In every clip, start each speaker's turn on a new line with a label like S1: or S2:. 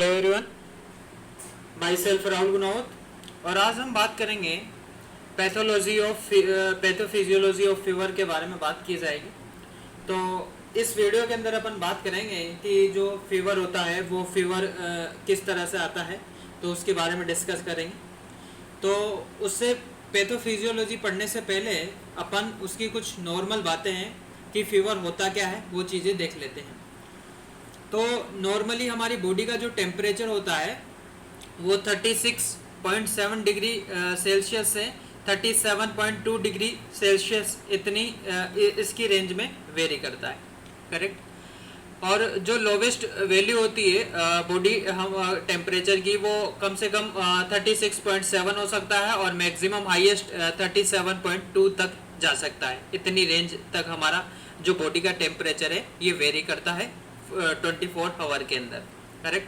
S1: Hello everyone, my self Rahul Gunawat. और आज हम बात करेंगे पैथोफिजियोलॉजी ऑफ फीवर के बारे में बात की जाएगी। तो इस वीडियो के अंदर अपन बात करेंगे कि जो फीवर होता है वो फीवर किस तरह से आता है, तो उसके बारे में डिस्कस करेंगे। तो उससे पैथोफिजियोलॉजी पढ़ने से पहले अपन उसकी कुछ नॉर्मल बातें हैं कि फीवर होता क्या है वो चीज़ें देख लेते हैं। तो नॉर्मली हमारी बॉडी का जो टेम्परेचर होता है वो 36.7 डिग्री सेल्सियस से 37.2 डिग्री सेल्सियस इतनी इसकी रेंज में वेरी करता है, करेक्ट। और जो लोवेस्ट वैल्यू होती है बॉडी हम टेम्परेचर की वो कम से कम 36.7 हो सकता है और मैक्सिमम हाईएस्ट 37.2 तक जा सकता है। इतनी रेंज तक हमारा जो बॉडी का टेम्परेचर है ये वेरी करता है 24 आवर के अंदर, करेक्ट।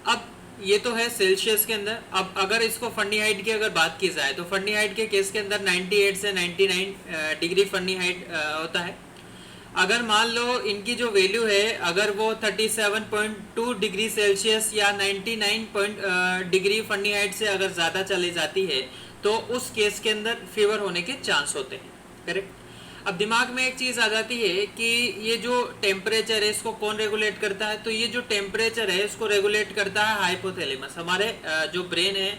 S1: अब ये तो है सेल्सियस के अंदर। अब अगर इसको फahrenheit की अगर बात की जाए तो फahrenheit के केस के अंदर 98 से 99 डिग्री फahrenheit होता है। अगर मान लो इनकी जो वैल्यू है अगर वो 37.2 डिग्री सेल्सियस या 99 डिग्री फahrenheit से अगर ज़्यादा चली जाती है तो उस केस के अंदर फीवर होने के चांस होते हैं, करेक्ट। अब दिमाग में एक चीज़ आ जाती है कि ये जो टेम्परेचर है इसको कौन रेगुलेट करता है, तो ये जो टेम्परेचर है इसको रेगुलेट करता है हाइपोथैलेमस। हमारे जो ब्रेन है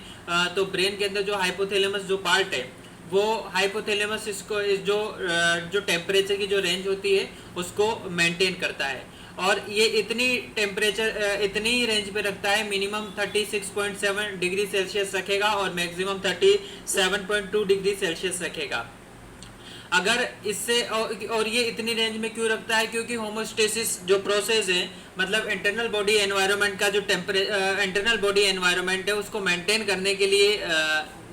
S1: तो ब्रेन के अंदर जो हाइपोथैलेमस जो पार्ट है वो हाइपोथैलेमस इसको जो टेम्परेचर की जो रेंज होती है उसको मेंटेन करता है। और ये इतनी रेंज पे रखता है, मिनिमम 36.7 डिग्री सेल्सियस रखेगा और मैक्सिमम 37.2 डिग्री सेल्सियस रखेगा। अगर इससे और ये इतनी रेंज में क्यों रखता है, क्योंकि होमोस्टेसिस जो प्रोसेस है मतलब इंटरनल बॉडी एनवायरनमेंट का जो इंटरनल बॉडी एनवायरनमेंट है उसको मेंटेन करने के लिए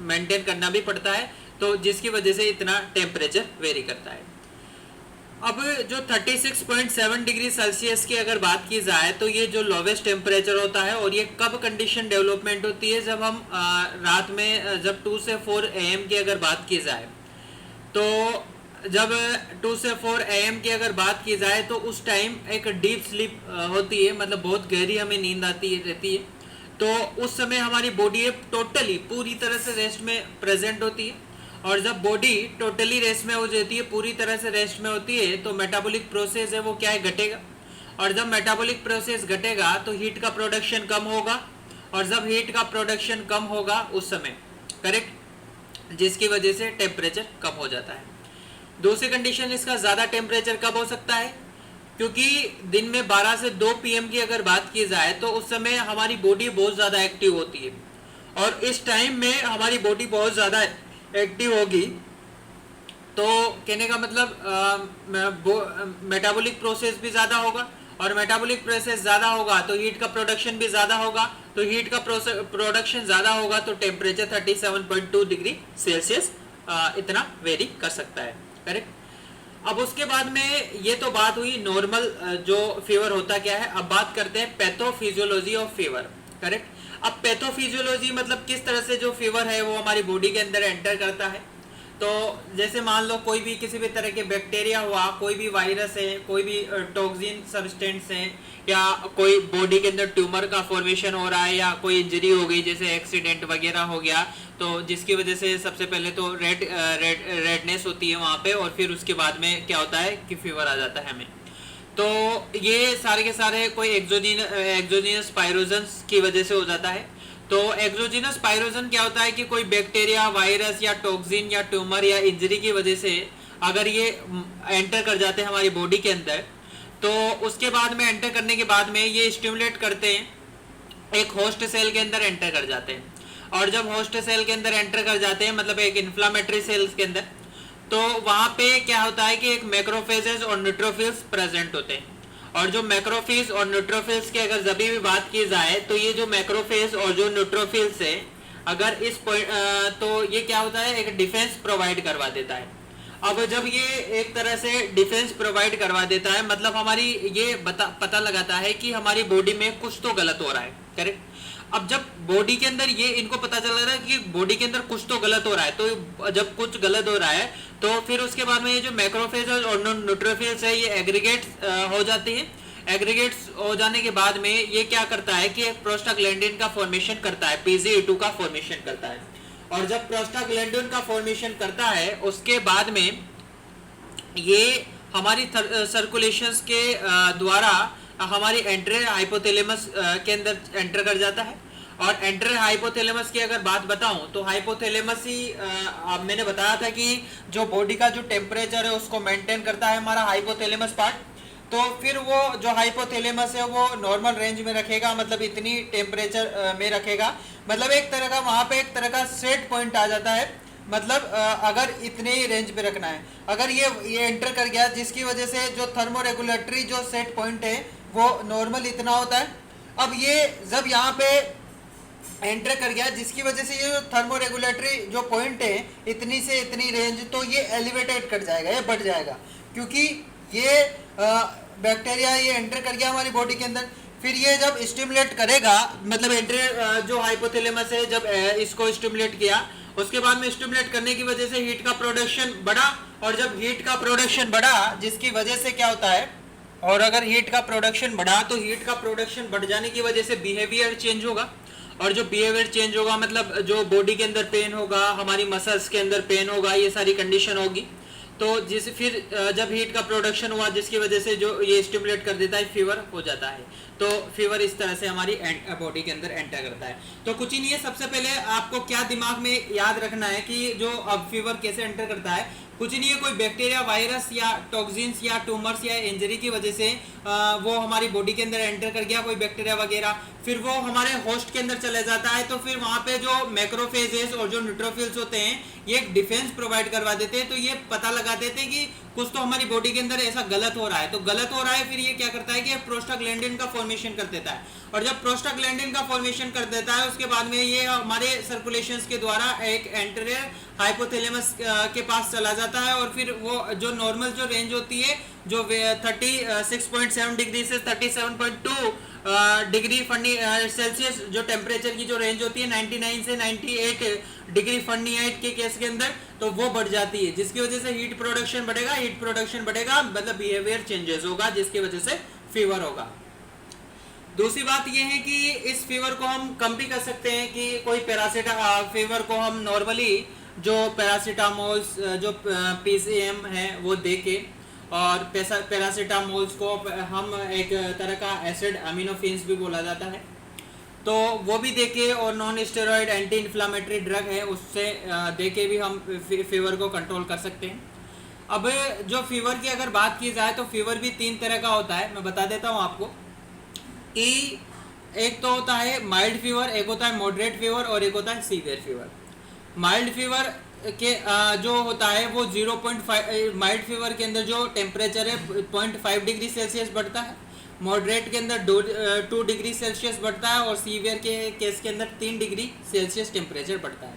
S1: मेंटेन करना भी पड़ता है, तो जिसकी वजह से इतना टेम्परेचर वेरी करता है। अब जो 36.7 डिग्री सेल्सियस की अगर बात की जाए तो ये जो लोवेस्ट टेम्परेचर होता है और ये कब कंडीशन डेवलपमेंट होती है, जब हम रात में जब 2 से 4 AM की अगर बात की जाए तो जब 2 से 4 AM की अगर बात की जाए तो उस टाइम एक डीप स्लीप होती है, मतलब बहुत गहरी हमें नींद आती रहती है। तो उस समय हमारी बॉडी टोटली पूरी तरह से रेस्ट में प्रेजेंट होती है। और जब बॉडी टोटली रेस्ट में हो जाती है, पूरी तरह से रेस्ट में होती है, तो मेटाबॉलिक प्रोसेस है वो क्या है, घटेगा। और जब मेटाबॉलिक प्रोसेस घटेगा तो हीट का प्रोडक्शन कम होगा, और जब हीट का प्रोडक्शन कम होगा उस समय, करेक्ट, जिसकी वजह से टेम्परेचर कम हो जाता है। दूसरी कंडीशन इसका ज़्यादा टेम्परेचर कब हो सकता है, क्योंकि दिन में 12 से 2 PM की अगर बात की जाए तो उस समय हमारी बॉडी बहुत ज़्यादा एक्टिव होती है, और इस टाइम में हमारी बॉडी बहुत ज़्यादा एक्टिव होगी तो कहने का मतलब मेटाबॉलिक प्रोसेस भी ज़्यादा होगा, और मेटाबॉलिक प्रोसेस ज़्यादा होगा तो हीट का प्रोडक्शन भी ज़्यादा होगा, तो हीट का प्रोडक्शन ज़्यादा होगा तो टेम्परेचर 37.2 डिग्री सेल्सियस इतना वेरी कर सकता है, करेक्ट। अब उसके बाद में ये तो बात हुई नॉर्मल जो फीवर होता क्या है। अब बात करते हैं पैथोफिजियोलॉजी ऑफ फीवर, करेक्ट। अब पैथोफिजियोलॉजी मतलब किस तरह से जो फीवर है वो हमारी बॉडी के अंदर एंटर करता है। तो जैसे मान लो कोई भी किसी भी तरह के बैक्टीरिया हुआ, कोई भी वायरस है, कोई भी टॉक्सिन सब्सटेंस है, या कोई बॉडी के अंदर ट्यूमर का फॉर्मेशन हो रहा है, या कोई इंजरी हो गई जैसे एक्सीडेंट वगैरह हो गया, तो जिसकी वजह से सबसे पहले तो रेडनेस होती है वहाँ पे, और फिर उसके बाद में क्या होता है कि फीवर आ जाता है हमें। तो ये सारे के सारे कोई एक्सोजीनस पायरोजन्स की वजह से हो जाता है। तो एक्सोजीनस पायरोजन क्या होता है कि कोई बैक्टीरिया, वायरस या टॉक्सिन या ट्यूमर या इंजरी की वजह से अगर ये एंटर कर जाते हैं हमारी बॉडी के अंदर, तो उसके बाद में एंटर करने के बाद में ये स्टिमुलेट करते हैं एक होस्ट सेल के अंदर एंटर कर जाते हैं। और जब होस्ट सेल के अंदर एंटर कर जाते हैं मतलब एक इन्फ्लामेटरी सेल्स के अंदर, तो वहाँ पे क्या होता है कि एक मैक्रोफेजेस और न्यूट्रोफिल्स प्रेजेंट होते हैं। और जो मैक्रोफेज और न्यूट्रोफिल्स की अगर जब भी बात की जाए तो ये जो मैक्रोफेज और जो न्यूट्रोफिल्स है अगर इस तो ये क्या होता है, एक डिफेंस प्रोवाइड करवा देता है। अब जब ये एक तरह से डिफेंस प्रोवाइड करवा देता है मतलब हमारी ये पता लगाता है कि हमारी बॉडी में कुछ तो गलत हो रहा है, करेक्ट। अब जब बॉडी के अंदर ये इनको पता चल रहा है कि बॉडी के अंदर कुछ तो गलत हो रहा है, तो जब कुछ गलत हो रहा है तो फिर उसके बाद में ये जो मैक्रोफेज और न्यूट्रोफिल्स है ये एग्रीगेट हो जाती है। एग्रीगेट्स हो जाने के बाद में ये क्या करता है कि प्रोस्टाग्लैंडिन का फॉर्मेशन करता है, PGE2 का फॉर्मेशन करता है। और जब प्रोस्टाग्लैंडिन का फॉर्मेशन करता है उसके बाद में ये हमारी सर्कुलेशंस के द्वारा हमारी एंट्रे हाइपोथैलेमस के अंदर एंटर कर जाता है। और एंटर हाइपोथैलेमस की अगर बात बताऊं तो हाइपोथैलेमस ही मैंने बताया था कि जो बॉडी का जो टेम्परेचर है उसको मेंटेन करता है हमारा हाइपोथैलेमस पार्ट। तो फिर वो जो हाइपोथैलेमस है वो नॉर्मल रेंज में रखेगा, मतलब इतनी टेम्परेचर में रखेगा, मतलब एक तरह का वहां पे एक तरह का सेट पॉइंट आ जाता है, मतलब अगर इतने ही रेंज पे रखना है। अगर ये एंटर कर गया जिसकी वजह से जो थर्मोरेगुलेटरी जो सेट पॉइंट है वो नॉर्मल इतना होता है। अब ये जब यहाँ पे एंटर कर गया जिसकी वजह से ये थर्मोरेगुलेटरी जो पॉइंट है इतनी से इतनी रेंज, तो ये एलिवेटेड कर जाएगा, ये बढ़ जाएगा, क्योंकि ये बैक्टीरिया ये एंटर कर गया हमारी बॉडी के अंदर। फिर ये जब स्टिमुलेट करेगा, मतलब एंटर जो हाइपोथैलेमस है जब इसको स्टिमुलेट किया उसके बाद में स्टिमुलेट करने की वजह से हीट का प्रोडक्शन बढ़ा। और जब हीट का प्रोडक्शन बढ़ा जिसकी वजह से क्या होता है, और अगर हीट का प्रोडक्शन बढ़ा तो हीट का प्रोडक्शन बढ़ जाने की वजह से बिहेवियर चेंज होगा। और जो बिहेवियर चेंज होगा मतलब जो बॉडी के अंदर पेन होगा, हमारी मसल्स के अंदर पेन होगा, ये सारी कंडीशन होगी। तो जिस फिर जब हीट का प्रोडक्शन हुआ जिसकी वजह से जो ये स्टिमुलेट कर देता है, फीवर हो जाता है। तो फीवर इस तरह से हमारी बॉडी के अंदर एंटर करता है। तो कुछ ही नहीं है, सबसे पहले आपको क्या दिमाग में याद रखना है कि जो अब फीवर कैसे एंटर करता है, कुछ नहीं है, कोई बैक्टीरिया, वायरस या टॉक्सिन्स या ट्यूमर्स या इंजरी की वजह से वो हमारी बॉडी के अंदर एंटर कर गया, कोई बैक्टीरिया वगैरह, फिर वो हमारे होस्ट के अंदर चले जाता है। तो फिर वहां पे जो मैक्रोफेजेस और जो न्यूट्रोफिल्स होते हैं ये एक डिफेंस प्रोवाइड करवा देते हैं। तो ये पता लगा देते हैं कि कुछ तो हमारी बॉडी के अंदर ऐसा गलत हो रहा है। तो गलत हो रहा है, फिर ये क्या करता है कि प्रोस्टाग्लैंडिन का फॉर्मेशन कर देता है। और जब प्रोस्टाग्लैंडिन का फॉर्मेशन कर देता है उसके बाद में ये हमारे सर्कुलेशंस के द्वारा एक एंटीरियर हाइपोथैलेमस के पास चला जाता है। और फिर वो जो नॉर्मल जो रेंज होती है जो 36.7 डिग्री से 37.2 डिग्री सेल्सियस जो टेम्परेचर की जो रेंज होती है 99 से 98 डिग्री फ़ारेनहाइट के केस के अंदर, तो वो बढ़ जाती है, जिसकी वजह से हीट प्रोडक्शन बढ़ेगा। हीट प्रोडक्शन बढ़ेगा मतलब बिहेवियर चेंजेस होगा जिसकी वजह से फीवर होगा। दूसरी बात यह है कि इस फीवर को हम कम भी कर सकते हैं कि कोई फीवर को हम नॉर्मली जो पैरासीटामोल्स जो PCM है वो दे के, और पैरासीटामोल्स को हम एक तरह का एसिड अमीनोफिन्स भी बोला जाता है, तो वो भी देके, और non steroid anti inflammatory drug है उससे देके भी हम फीवर को कंट्रोल कर सकते हैं। अब जो फीवर की अगर बात की जाए तो फीवर भी 3 तरह का होता है, मैं बता देता हूँ आपको कि एक तो होता है माइल्ड फीवर, एक होता है मॉडरेट फीवर और एक होता है सीवियर फीवर। माइल्ड फीवर के जो होता है वो 0.5 माइल्ड फीवर के अंदर जो टेम्परेचर है 0.5 डिग्री सेल्सियस बढ़ता है, मॉडरेट के अंदर 2 डिग्री सेल्सियस बढ़ता है, और सीवियर के केस के अंदर 3 डिग्री सेल्सियस टेम्परेचर बढ़ता है।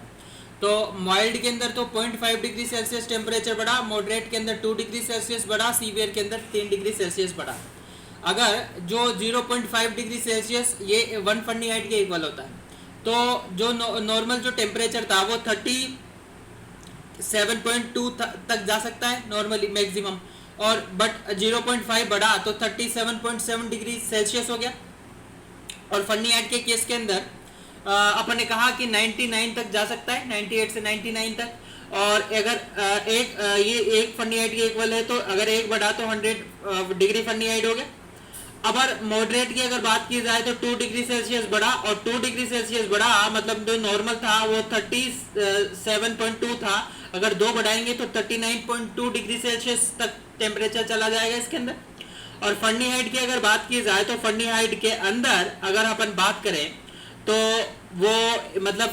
S1: तो माइल्ड के अंदर तो 0.5 डिग्री सेल्सियस टेम्परेचर बढ़ा, मॉडरेट के अंदर 2 डिग्री सेल्सियस बढ़ा, सीवियर के अंदर 3 डिग्री सेल्सियस बढ़ा। अगर जो 0.5 डिग्री सेल्सियस ये 1 फ़ारेनहाइट के इक्वल होता है, तो जो नॉर्मल जो टेम्परेचर था वो 37.2 तक जा सकता है नॉर्मली मैक्सिमम, और बट 0.5 बढ़ा तो 37.7 डिग्री सेल्सियस हो गया। और फ़ारेनहाइट के केस के अंदर अपन ने कहा कि 99 तक जा सकता है, 98 से 99 तक। और अगर ये 1 फ़ारेनहाइट के इक्वल है तो अगर 1 बढ़ा तो 100 डिग्री फ़ारेनहाइट हो गया। अगर मॉडरेट की अगर बात की जाए तो 2 डिग्री सेल्सियस बढ़ा, और 2 डिग्री सेल्सियस बढ़ा मतलब जो नॉर्मल था वो 37.2 था, अगर 2 बढ़ाएंगे तो 39.2 डिग्री सेल्सियस तक टेम्परेचर चला जाएगा इसके अंदर। और फ़ारेनहाइट की अगर बात की जाए तो फ़ारेनहाइट के अंदर अगर अपन बात करें तो वो मतलब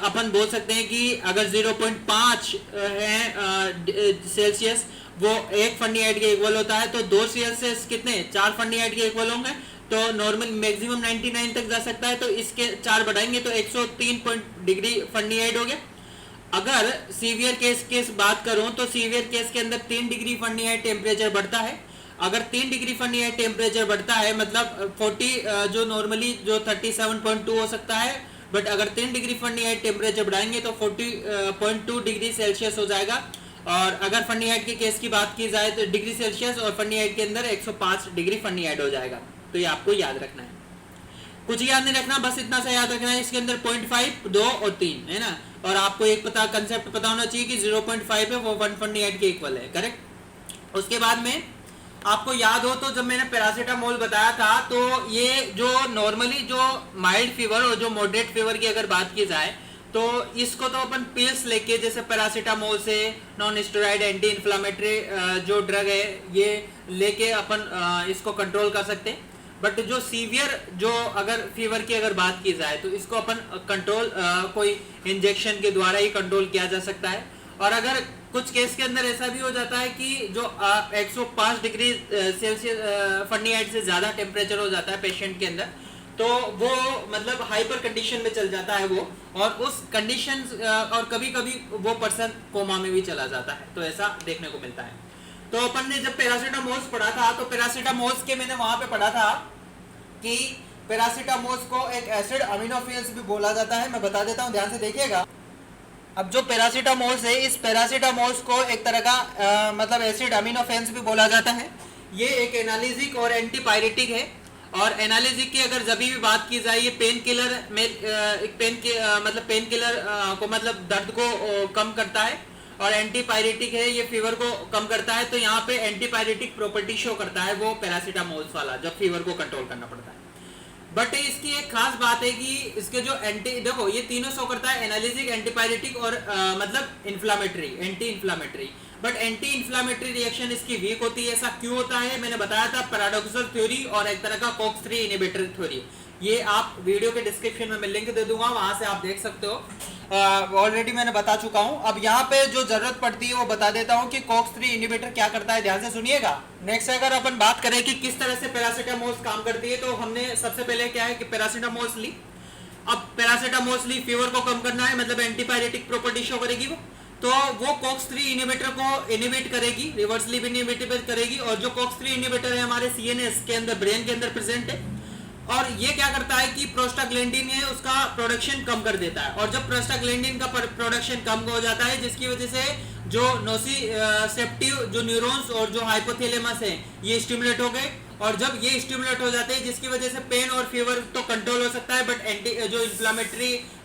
S1: अपन बोल सकते हैं कि अगर 0.5 है सेल्सियस वो 1 फ़ारेनहाइट के इक्वल होता है, तो 2 सेल्सियस कितने 4 फ़ारेनहाइट के इक्वल होंगे, तो नॉर्मल मैक्सिमम 99 तक जा सकता है, तो इसके 4 बढ़ाएंगे तो 103 डिग्री फ़ारेनहाइट हो गया। अगर सीवियर केस बात करूं तो सीवियर केस के अंदर 3 डिग्री फ़ारेनहाइट टेम्परेचर बढ़ता है। अगर 3 डिग्री फ़ारेनहाइट टेम्परेचर बढ़ता है मतलब 40 जो नॉर्मली जो 37.2 हो सकता है, बट अगर 3 डिग्री फ़ारेनहाइट टेम्परेचर बढ़ाएंगे तो 40.2 डिग्री सेल्सियस हो जाएगा। और अगर फनी हेड के केस की बात की जाए तो डिग्री सेल्सियस और फनी हेड के अंदर 105 डिग्री फनी हेड हो जाएगा। तो ये आपको याद रखना है, कुछ याद नहीं रखना, बस इतना सा याद रखना है इसके अंदर 0.5, 2 और 3 है ना। और आपको एक कंसेप्ट पता होना चाहिए कि 0.5 है वो 1 फनी हेड के इक्वल है, करेक्ट। उसके बाद में आपको याद हो तो जब मैंने पैरासीटामोल बताया था तो ये जो नॉर्मली जो माइल्ड फीवर और जो मॉडरेट फीवर की अगर बात की जाए तो इसको तो अपन पिल्स लेके जैसे पैरासीटामोल से नॉन स्टेरॉइड एंटी इन्फ्लामेटरी जो ड्रग है ये लेके अपन इसको कंट्रोल कर सकते हैं। बट जो सीवियर जो अगर फीवर की अगर बात की जाए तो इसको अपन कंट्रोल कोई इंजेक्शन के द्वारा ही कंट्रोल किया जा सकता है। और अगर कुछ केस के अंदर ऐसा भी हो जाता है कि जो 105 डिग्री सेल्सियस फनी हेड से ज्यादा टेम्परेचर हो जाता है पेशेंट के अंदर, तो वो मतलब हाइपर कंडीशन में चल जाता है वो, और उस कंडीशन और कभी कभी वो पर्सन कोमा में भी चला जाता है, तो ऐसा देखने को मिलता है। तो अपन ने जब पैरासीटामोल्स पढ़ा था तो पैरासीटामोल्स के मैंने वहां पे पढ़ा था कि पैरासीटामोल्स को एक एसिड अमीनोफिल्स भी बोला जाता है। मैं बता देता हूँ, ध्यान से देखिएगा। अब जो पैरासीटामोल्स है इस पैरासीटामोल्स को एक तरह का मतलब एसिड अमीनोफेंस भी बोला जाता है। ये एक एनालिसिक और एंटीपायरेटिक है। और एनालिसिक की अगर जब भी बात की जाए ये पेन किलर में मतलब पेन किलर को मतलब दर्द को कम करता है, और एंटीपायरेटिक है ये फीवर को कम करता है। तो यहाँ पे एंटीपायरेटिक प्रॉपर्टी शो करता है वो पैरासीटामोल्स वाला जब फीवर को कंट्रोल करना पड़ता है। बट इसकी एक खास बात है कि इसके जो देखो ये तीनों शो करता है, एनालिसिक, एंटीपायरेटिक और मतलब inflammatory, anti inflammatory. But anti inflammatory reaction इसकी वीक होती है। ऐसा क्यों होता है मैंने बताया था, पैराडॉक्सल थ्योरी और एक तरह का कॉक्स 3 इनहिबिटर थ्योरी। ये आप वीडियो के डिस्क्रिप्शन में मैं लिंक दे दूंगा, वहां से आप देख सकते हो। ऑलरेडी मैंने बता चुका हूं। अब यहाँ पे जो जरूरत पड़ती है वो बता देता हूं कि कॉक्स 3 इनहिबिटर क्या करता है, ध्यान से सुनिएगा। नेक्स्ट अगर अपन बात करें कि किस तरह से पैरासीटामोल्स काम करती है, तो हमने सबसे पहले क्या है कि पैरासीटामोल्स ली। अब पैरासीटामोल्स ली, फीवर को कम करना है, मतलब एंटीपायरेटिक प्रॉपर्टी शो करेगी वो, तो वो कॉक्स 3 इनहिबिटर को इनहिबिट करेगी, रिवर्सली भी इनहिबिट करेगी। और जो कॉक्स 3 इनहिबिटर है हमारे सीएनएस के अंदर, ब्रेन के अंदर प्रेजेंट है, और ये क्या करता है कि प्रोस्टाग्लैंडिन है उसका प्रोडक्शन कम कर देता है। और जब प्रोस्टाग्लैंडिन का प्रोडक्शन कम हो जाता है जिसकी वजह से जो नोसिसेप्टिव जो न्यूरॉन्स और जो हाइपोथैलेमस है ये स्टिमुलेट हो गए, और जब ये स्टिमुलेट हो जाते हैं जिसकी वजह से पेन और फीवर तो कंट्रोल हो सकता है, बट जो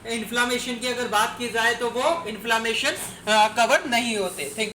S1: इन्फ्लामेशन की अगर बात की जाए तो वो इन्फ्लामेशन कवर नहीं होते।